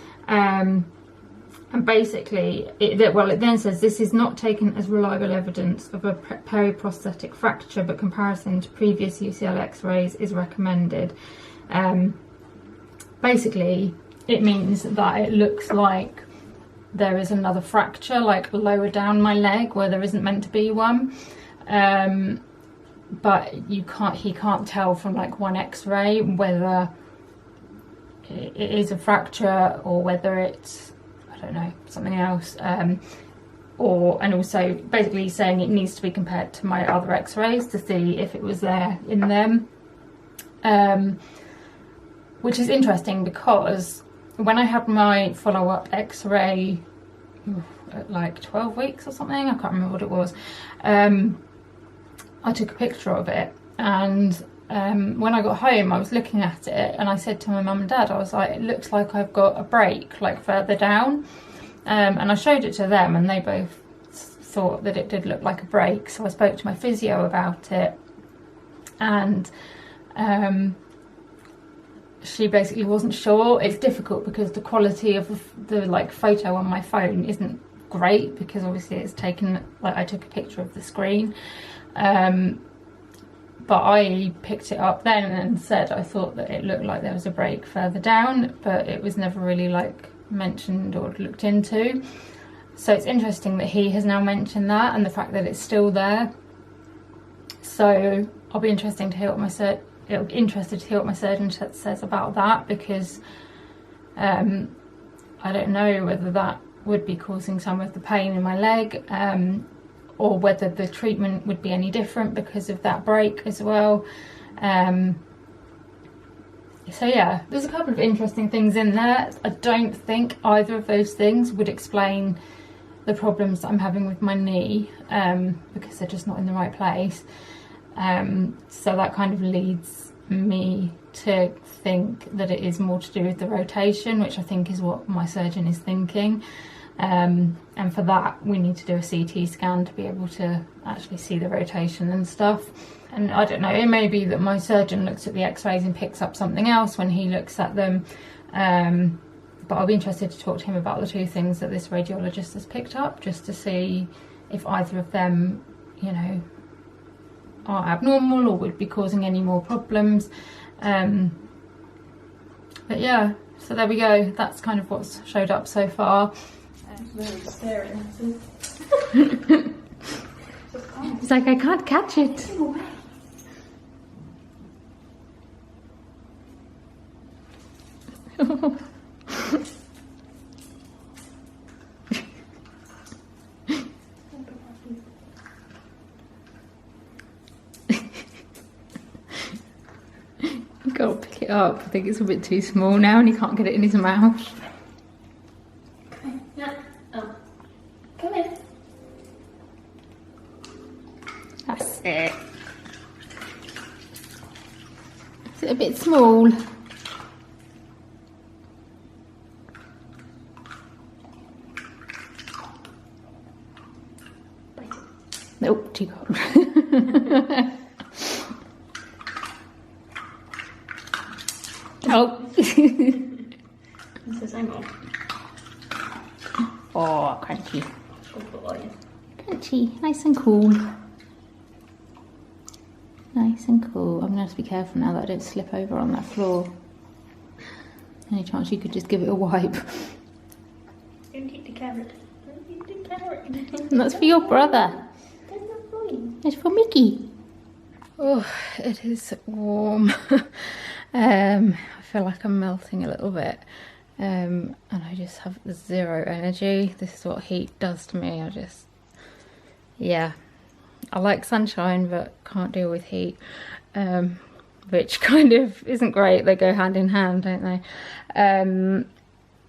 And basically, it then says this is not taken as reliable evidence of a periprosthetic fracture, but comparison to previous UCL x-rays is recommended. Basically, it means that it looks like there is another fracture, like lower down my leg where there isn't meant to be one. But he can't tell from like one x-ray whether it is a fracture or whether it's, I don't know, something else, and also basically saying it needs to be compared to my other x-rays to see if it was there in them, which is interesting because when I had my follow-up x-ray at like 12 weeks or something, I can't remember what it was, I took a picture of it, and when I got home I was looking at it and I said to my mum and dad, I was like, it looks like I've got a break like further down, and I showed it to them and they both thought that it did look like a break. So I spoke to my physio about it, and she basically wasn't sure. It's difficult because the quality of the like photo on my phone isn't great because obviously it's taken, like I took a picture of the screen, but I picked it up then and said I thought that it looked like there was a break further down, but it was never really like mentioned or looked into. So it's interesting that he has now mentioned that and the fact that it's still there. So I'll be interested to hear what my surgeon says about that, because I don't know whether that would be causing some of the pain in my leg, or whether the treatment would be any different because of that break as well. So yeah, there's a couple of interesting things in there. I don't think either of those things would explain the problems that I'm having with my knee, because they're just not in the right place. So that kind of leads me to think that it is more to do with the rotation, which I think is what my surgeon is thinking. And for that we need to do a CT scan to be able to actually see the rotation and stuff. And I don't know, it may be that my surgeon looks at the x-rays and picks up something else when he looks at them, but I'll be interested to talk to him about the two things that this radiologist has picked up, just to see if either of them, you know, are abnormal or would be causing any more problems. But yeah, so there we go, that's kind of what's showed up so far. Really staring at it. It's like I can't catch it. Go pick it up. I think it's a bit too small now and he can't get it in his mouth. Come in. That's it. Is it a bit small? Nope, too cold. Oh. This is hang on. Oh, crunchy. Good boy. Crunchy, nice and cool. Nice and cool. I'm gonna have to be careful now that I don't slip over on that floor. Any chance you could just give it a wipe? Don't eat the carrot. Don't eat the carrot. And that's for your brother. That's not for you. It's for Mickey. Oh, it is warm. I feel like I'm melting a little bit. And I just have zero energy. This is what heat does to me. Yeah. I like sunshine, but can't deal with heat. Which kind of isn't great. They go hand in hand, don't they?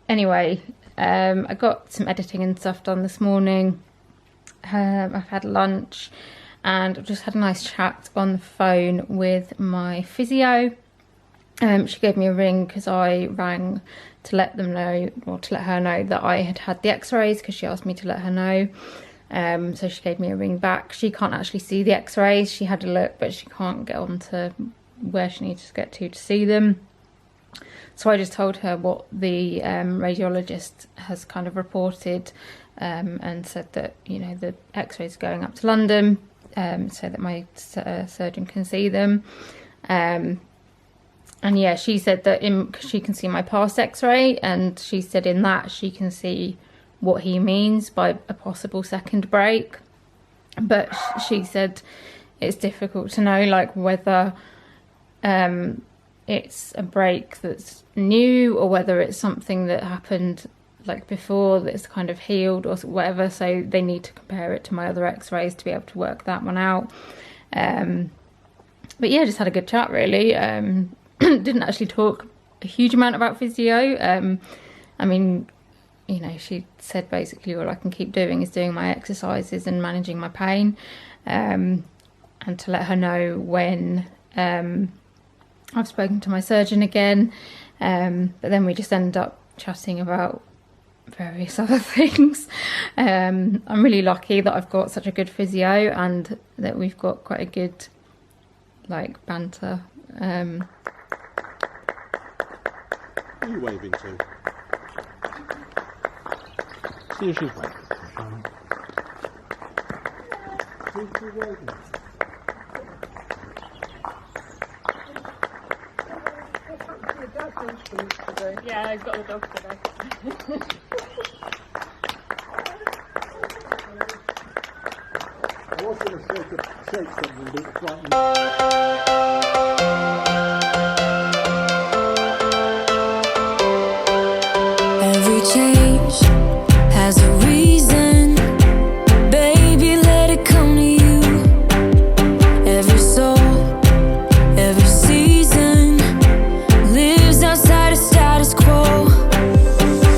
Anyway, I got some editing and stuff done this morning. I've had lunch and I've just had a nice chat on the phone with my physio. She gave me a ring because I rang to let them know, or to let her know that I had had the x-rays, because she asked me to let her know. So she gave me a ring back. She can't actually see the x-rays. She had a look, but she can't get on to where she needs to get to see them. So I just told her what the radiologist has kind of reported, and said that, you know, the x-rays are going up to London, so that my surgeon can see them. And yeah, she said that she can see my past x-ray, and she said in that she can see what he means by a possible second break. But she said it's difficult to know, like, whether it's a break that's new or whether it's something that happened like before that's kind of healed or whatever. So they need to compare it to my other x-rays to be able to work that one out. But yeah, just had a good chat really. Didn't actually talk a huge amount about physio. I mean, you know, she said basically all I can keep doing is doing my exercises and managing my pain, and to let her know when I've spoken to my surgeon again. But then we just end up chatting about various other things. I'm really lucky that I've got such a good physio and that we've got quite a good, like, banter. Who are you waving to? See if she's waving. Who's she waving? Yeah, I've got the dog today. I was going to shake something, but it's frightened. Every change has a reason, baby, let it come to you. Every soul, every season lives outside of status quo.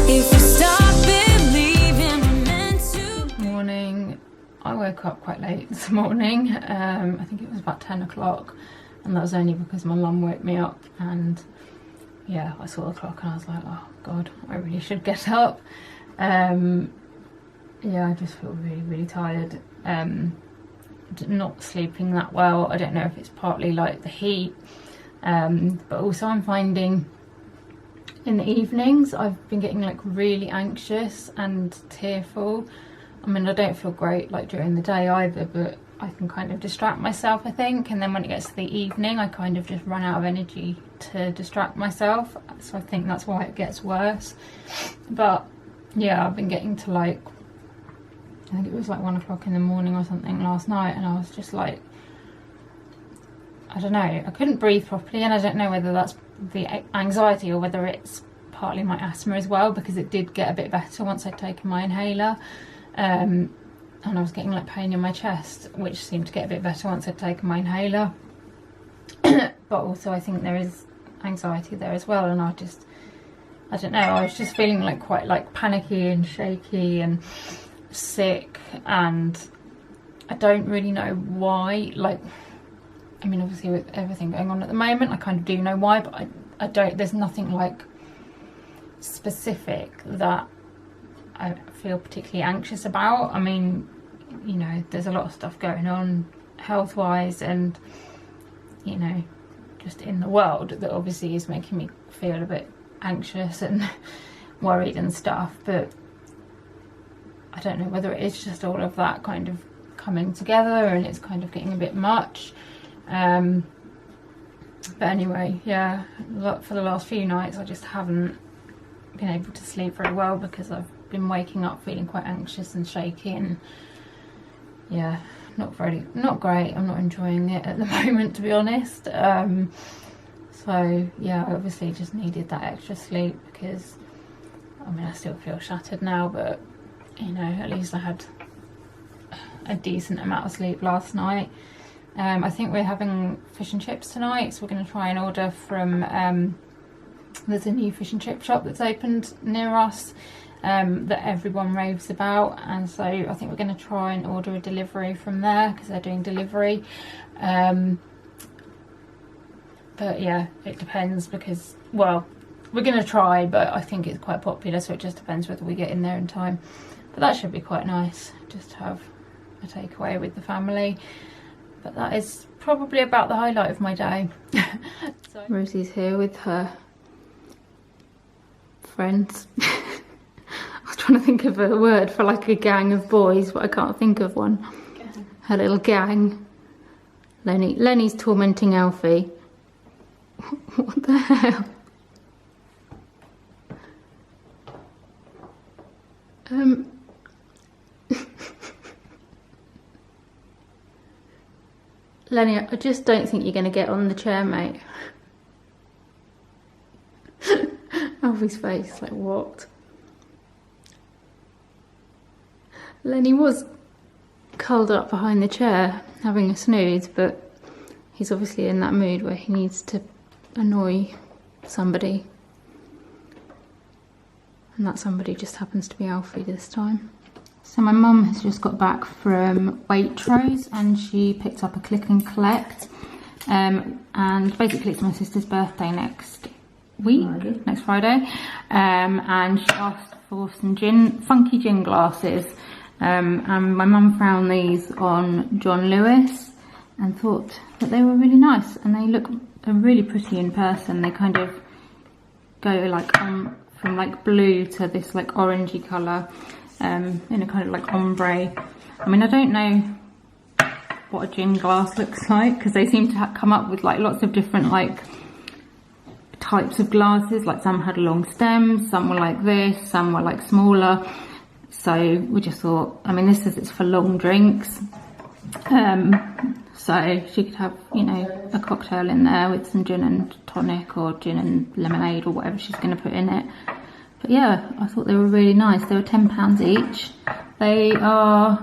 If we stop believing we're meant to. Morning. I woke up quite late this morning. I think it was about 10 o'clock, and that was only because my mum woke me up. And yeah, I saw the clock and I was like, oh god, I really should get up. Yeah, I just feel really, really tired. Not sleeping that well. I don't know if it's partly like the heat, but also I'm finding in the evenings I've been getting like really anxious and tearful. I mean, I don't feel great like during the day either, but I can kind of distract myself, I think, and then when it gets to the evening I kind of just run out of energy to distract myself, so I think that's why it gets worse. But yeah, I've been getting to like, I think it was like 1 o'clock in the morning or something last night, and I was just like, I don't know, I couldn't breathe properly, and I don't know whether that's the anxiety or whether it's partly my asthma as well, because it did get a bit better once I'd taken my inhaler. And I was getting like pain in my chest, which seemed to get a bit better once I'd taken my inhaler. But also I think there is anxiety there as well, and I don't know, I was just feeling like quite like panicky and shaky and sick, and I don't really know why. Like, I mean, obviously with everything going on at the moment I kind of do know why, but I don't, there's nothing like specific that I feel particularly anxious about. I mean, you know, there's a lot of stuff going on health-wise and, you know, just in the world that obviously is making me feel a bit anxious and worried and stuff. But I don't know whether it is just all of that kind of coming together and it's kind of getting a bit much. But anyway, yeah, for the last few nights I just haven't been able to sleep very well because I've been waking up feeling quite anxious and shaky, and yeah, not great. I'm not enjoying it at the moment, to be honest. So yeah, I obviously just needed that extra sleep because I mean I still feel shattered now, but you know, at least I had a decent amount of sleep last night. I think we're having fish and chips tonight, so we're going to try and order from there's a new fish and chip shop that's opened near us that everyone raves about, and so I think we're going to try and order a delivery from there because they're doing delivery. But yeah, it depends because, well, we're going to try, but I think it's quite popular, so it just depends whether we get in there in time. But that should be quite nice, just to have a takeaway with the family. But that is probably about the highlight of my day. So, Rosie's here with her friends. I was trying to think of a word for like a gang of boys, but I can't think of one. Her little gang. Lenny's tormenting Alfie. What the hell? Lenny, I just don't think you're going to get on the chair, mate. Alfie's face, like, what? Lenny was curled up behind the chair, having a snooze, but he's obviously in that mood where he needs to annoy somebody. And that somebody just happens to be Alfie this time. So my mum has just got back from Waitrose and she picked up a click and collect. And basically it's my sister's birthday next week, next Friday. And she asked for some funky gin glasses. And my mum found these on John Lewis and thought that they were really nice, and they're really pretty in person. They kind of go like from like blue to this like orangey colour, in a kind of like ombre. I mean, I don't know what a gin glass looks like because they seem to come up with like lots of different like types of glasses. Like some had long stems, some were like this, some were like smaller. So we just thought, I mean, this says it's for long drinks. So she could have, you know, a cocktail in there with some gin and tonic or gin and lemonade or whatever she's going to put in it. But yeah, I thought they were really nice. They were £10 each. They are,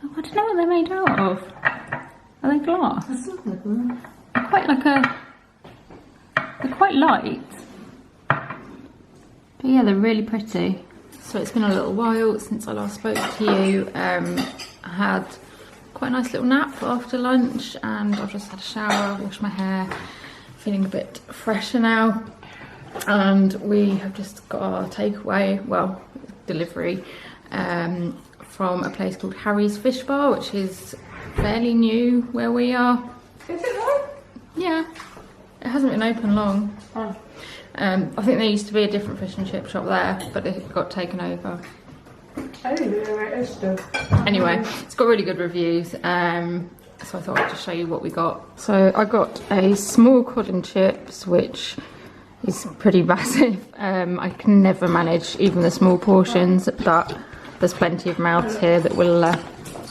oh, I don't know what they're made out of. Are they glass? They're quite like they're quite light. But yeah, they're really pretty. So it's been a little while since I last spoke to you. I had quite a nice little nap after lunch and I've just had a shower, washed my hair, feeling a bit fresher now. And we have just got our takeaway, well, delivery, from a place called Harry's Fish Bar, which is fairly new where we are. Is it though? Yeah, it hasn't been open long. Oh. I think there used to be a different fish and chip shop there, but it got taken over. I don't even know where it is still. Anyway, it's got really good reviews, so I thought I'd just show you what we got. So I got a small cod and chips, which is pretty massive. I can never manage even the small portions, but there's plenty of mouths here that will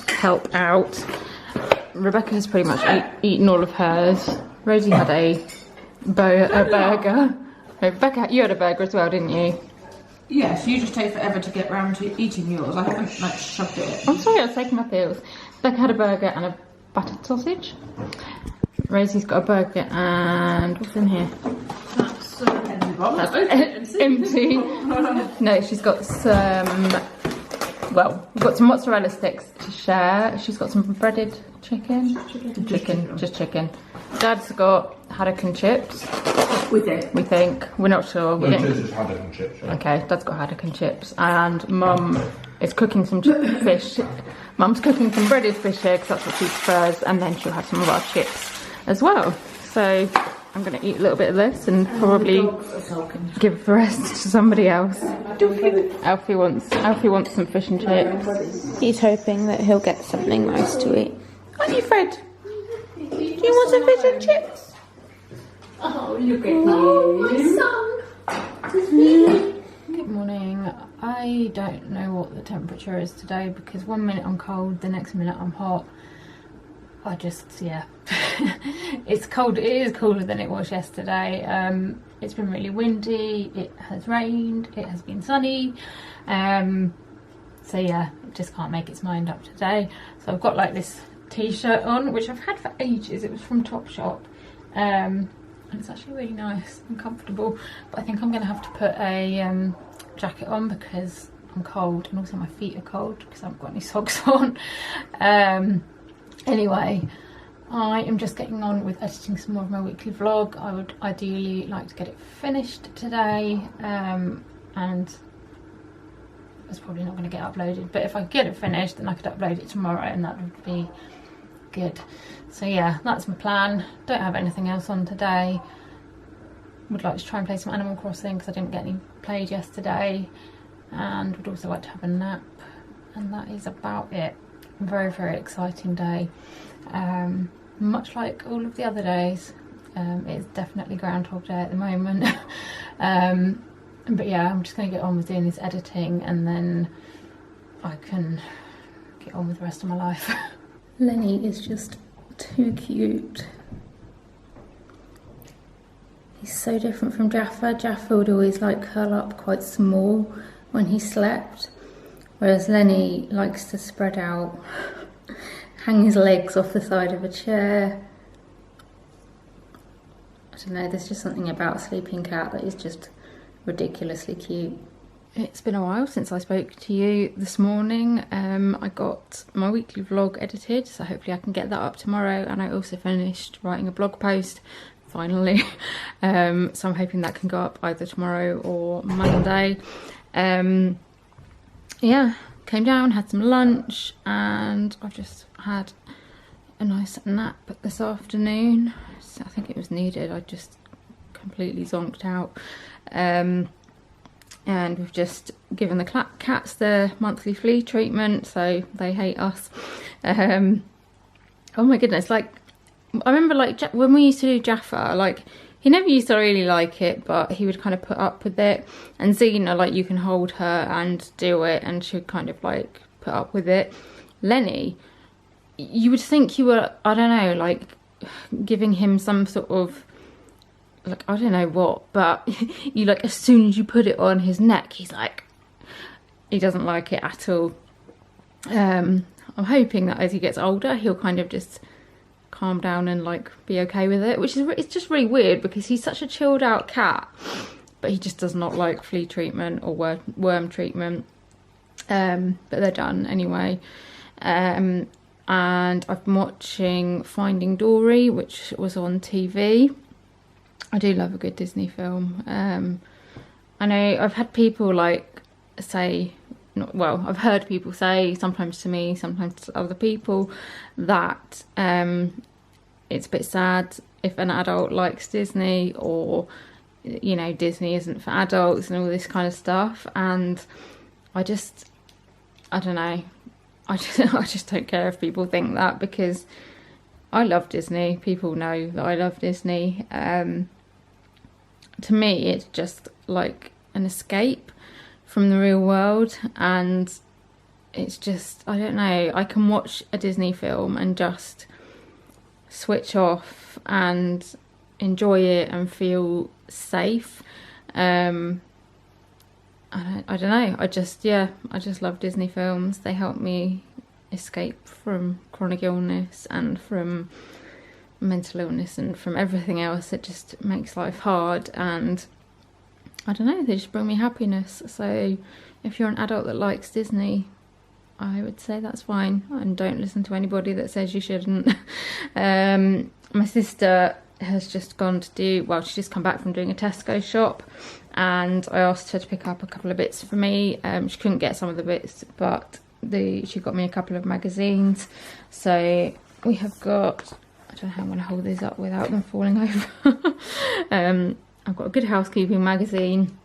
help out. Rebecca has pretty much eaten all of hers. Rosie had a burger. Rebecca, you had a burger as well, didn't you? Yes, you just take forever to get round to eating yours. I haven't like shoved it. I'm sorry, I was taking my pills. Rebecca had a burger and a buttered sausage. Rosie's got a burger and what's in here? That's empty. No, she's got some, well, we've got some mozzarella sticks to share. She's got some breaded chicken. Just chicken. Dad's got haddock and chips. We think. We're not sure. No, just haddock and chips. Yeah. Okay, Dad's got haddock and chips, and Mum is cooking some fish. Mum's cooking some breaded fish here because that's what she prefers, and then she'll have some of our chips as well. So I'm going to eat a little bit of this and probably give the rest to somebody else. Alfie wants some fish and chips. He's hoping that he'll get something nice to eat. Aren't you, Fred? Do you want some fish and chips? Oh, look at you. Good morning. I don't know what the temperature is today because 1 minute I'm cold, the next minute I'm hot. I just, yeah. It's cold. It is colder than it was yesterday. It's been really windy. It has rained. It has been sunny. So yeah, it just can't make its mind up today. So I've got like this t-shirt on, which I've had for ages. It was from Topshop. And it's actually really nice and comfortable. But I think I'm going to have to put a jacket on because I'm cold, and also my feet are cold because I haven't got any socks on. Anyway, I am just getting on with editing some more of my weekly vlog. I would ideally like to get it finished today, and it's probably not going to get uploaded, but if I get it finished then I could upload it tomorrow and that would be good. So yeah, that's my plan. Don't have anything else on today. Would like to try and play some Animal Crossing because I didn't get any played yesterday, and would also like to have a nap, and that is about it. Very, very exciting day. Much like all of the other days. It's definitely Groundhog Day at the moment. But yeah, I'm just going to get on with doing this editing and then I can get on with the rest of my life. Lenny is just too cute. He's so different from Jaffa. Jaffa would always like curl up quite small when he slept, whereas Lenny likes to spread out, hang his legs off the side of a chair. I don't know, there's just something about a sleeping cat that is just ridiculously cute. It's been a while since I spoke to you this morning. I got my weekly vlog edited, so hopefully I can get that up tomorrow, and I also finished writing a blog post finally. So I'm hoping that can go up either tomorrow or Monday. Yeah, came down, had some lunch, and I've just had a nice nap this afternoon. So I think it was needed. I just completely zonked out. And we've just given the cats their monthly flea treatment, so they hate us. Oh my goodness, like I remember like when we used to do Jaffa, like he never used to really like it, but he would kind of put up with it. And Xena, like you can hold her and do it and she would kind of like put up with it. Lenny, you would think you were, I don't know, like giving him some sort of, like I don't know what, but you like as soon as you put it on his neck, he's like, he doesn't like it at all. I'm hoping that as he gets older, he'll kind of just calm down and like be okay with it, which is, it's just really weird because he's such a chilled out cat, but he just does not like flea treatment or worm treatment. But they're done anyway. And I've been watching Finding Dory, which was on TV. I do love a good Disney film. I know I've had people like say, well, I've heard people say, sometimes to me, sometimes to other people, that it's a bit sad if an adult likes Disney, or, you know, Disney isn't for adults and all this kind of stuff. And I don't know, I just don't care if people think that, because I love Disney. People know that I love Disney. To me, it's just like an escape from the real world, and it's just, I don't know, I can watch a Disney film and just switch off and enjoy it and feel safe. I don't know, I just love Disney films. They help me escape from chronic illness and from mental illness and from everything else that just makes life hard, and I don't know, they just bring me happiness. So if you're an adult that likes Disney, I would say that's fine, and don't listen to anybody that says you shouldn't. My sister has just gone to do, well, she's just come back from doing a Tesco shop, and I asked her to pick up a couple of bits for me. She couldn't get some of the bits, but she got me a couple of magazines. So we have got don't know how I'm going to hold these up without them falling over. I've got a Good Housekeeping magazine,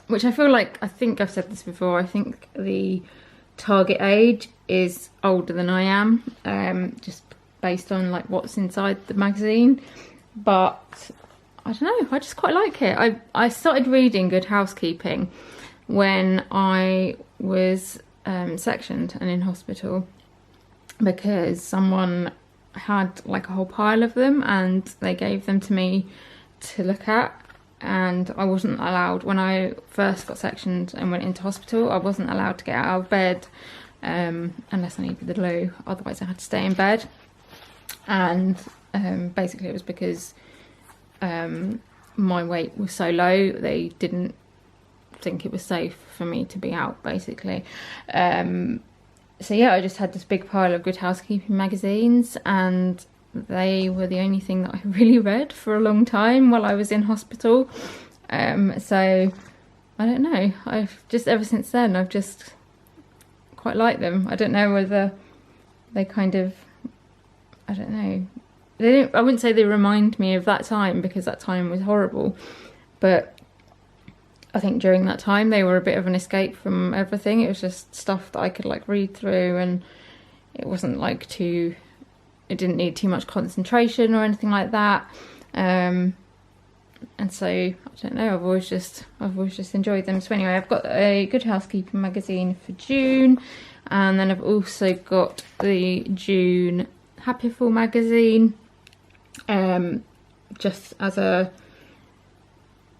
which I feel like, I think I've said this before, I think the target age is older than I am, just based on like what's inside the magazine. But I don't know, I just quite like it. I started reading Good Housekeeping when I was sectioned and in hospital, because someone had like a whole pile of them and they gave them to me to look at, and I wasn't allowed, when I first got sectioned and went into hospital, I wasn't allowed to get out of bed unless I needed the loo, otherwise I had to stay in bed. And basically it was because my weight was so low, they didn't think it was safe for me to be out, basically. So yeah, I just had this big pile of Good Housekeeping magazines, and they were the only thing that I really read for a long time while I was in hospital. So I don't know, I've just, ever since then, I've just quite liked them. I don't know whether they kind of, I don't know, they don't, I wouldn't say they remind me of that time, because that time was horrible, but I think during that time they were a bit of an escape from everything. It was just stuff that I could like read through, and it wasn't like too, it didn't need too much concentration or anything like that. And so I don't know, I've always just enjoyed them. So anyway, I've got a Good Housekeeping magazine for June, and then I've also got the June Happyful magazine, just as a,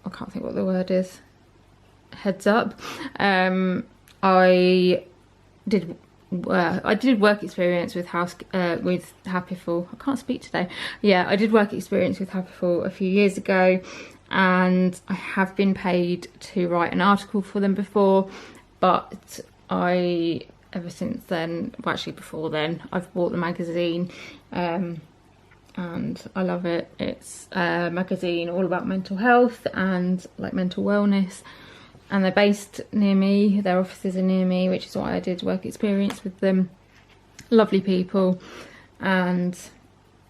I can't think what the word is, heads up. I did work experience with Happyful. I can't speak today. Yeah, I did work experience with Happyful a few years ago, and I have been paid to write an article for them before, but ever since then, well actually before then, I've bought the magazine, and I love it. It's a magazine all about mental health and like mental wellness, and they're based near me, their offices are near me, which is why I did work experience with them. Lovely people, and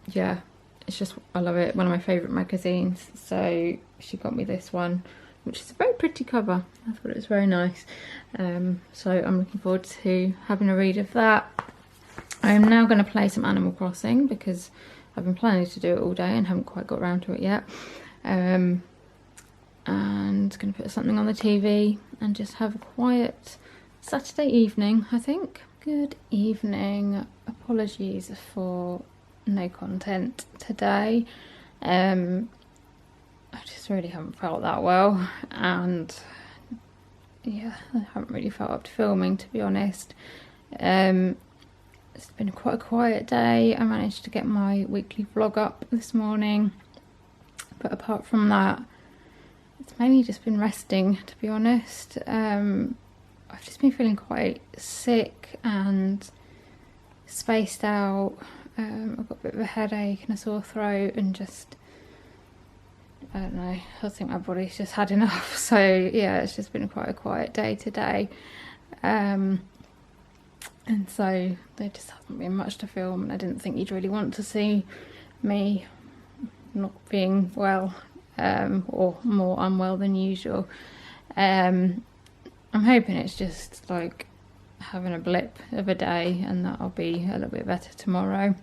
yeah, it's just, I love it, one of my favourite magazines. So she got me this one, which is a very pretty cover. I thought it was very nice. So I'm looking forward to having a read of that. I am now going to play some Animal Crossing, because I've been planning to do it all day and haven't quite got around to it yet. And going to put something on the TV and just have a quiet Saturday evening, I think. Good evening. Apologies for no content today. I just really haven't felt that well, and yeah, I haven't really felt up to filming, to be honest. It's been quite a quiet day. I managed to get my weekly vlog up this morning, but apart from that, it's mainly just been resting, to be honest. I've just been feeling quite sick and spaced out. I've got a bit of a headache and a sore throat, and just, I don't know, I think my body's just had enough. So yeah, it's just been quite a quiet day today. And so there just hasn't been much to film, and I didn't think you'd really want to see me not being well, or more unwell than usual. I'm hoping it's just like having a blip of a day, and that I'll be a little bit better tomorrow.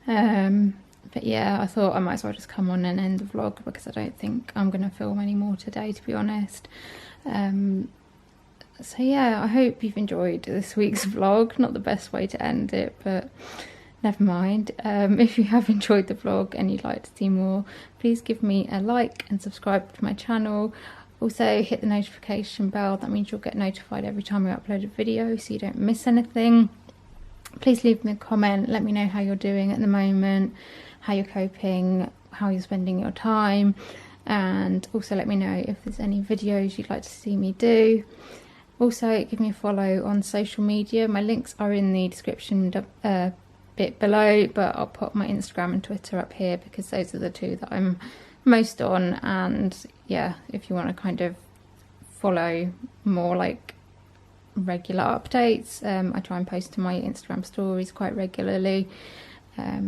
But yeah, I thought I might as well just come on and end the vlog, because I don't think I'm going to film any more today, to be honest. So yeah, I hope you've enjoyed this week's vlog. Not the best way to end it, but never mind. If you have enjoyed the vlog and you'd like to see more, please give me a like and subscribe to my channel. Also hit the notification bell, that means you'll get notified every time I upload a video, so you don't miss anything. Please leave me a comment, let me know how you're doing at the moment, how you're coping, how you're spending your time, and also let me know if there's any videos you'd like to see me do. Also give me a follow on social media. My links are in the description bit below, but I'll put my Instagram and Twitter up here, because those are the two that I'm most on. And yeah, if you want to kind of follow more like regular updates, I try and post to my Instagram stories quite regularly.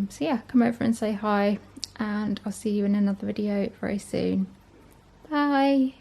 So yeah, come over and say hi, and I'll see you in another video very soon. Bye.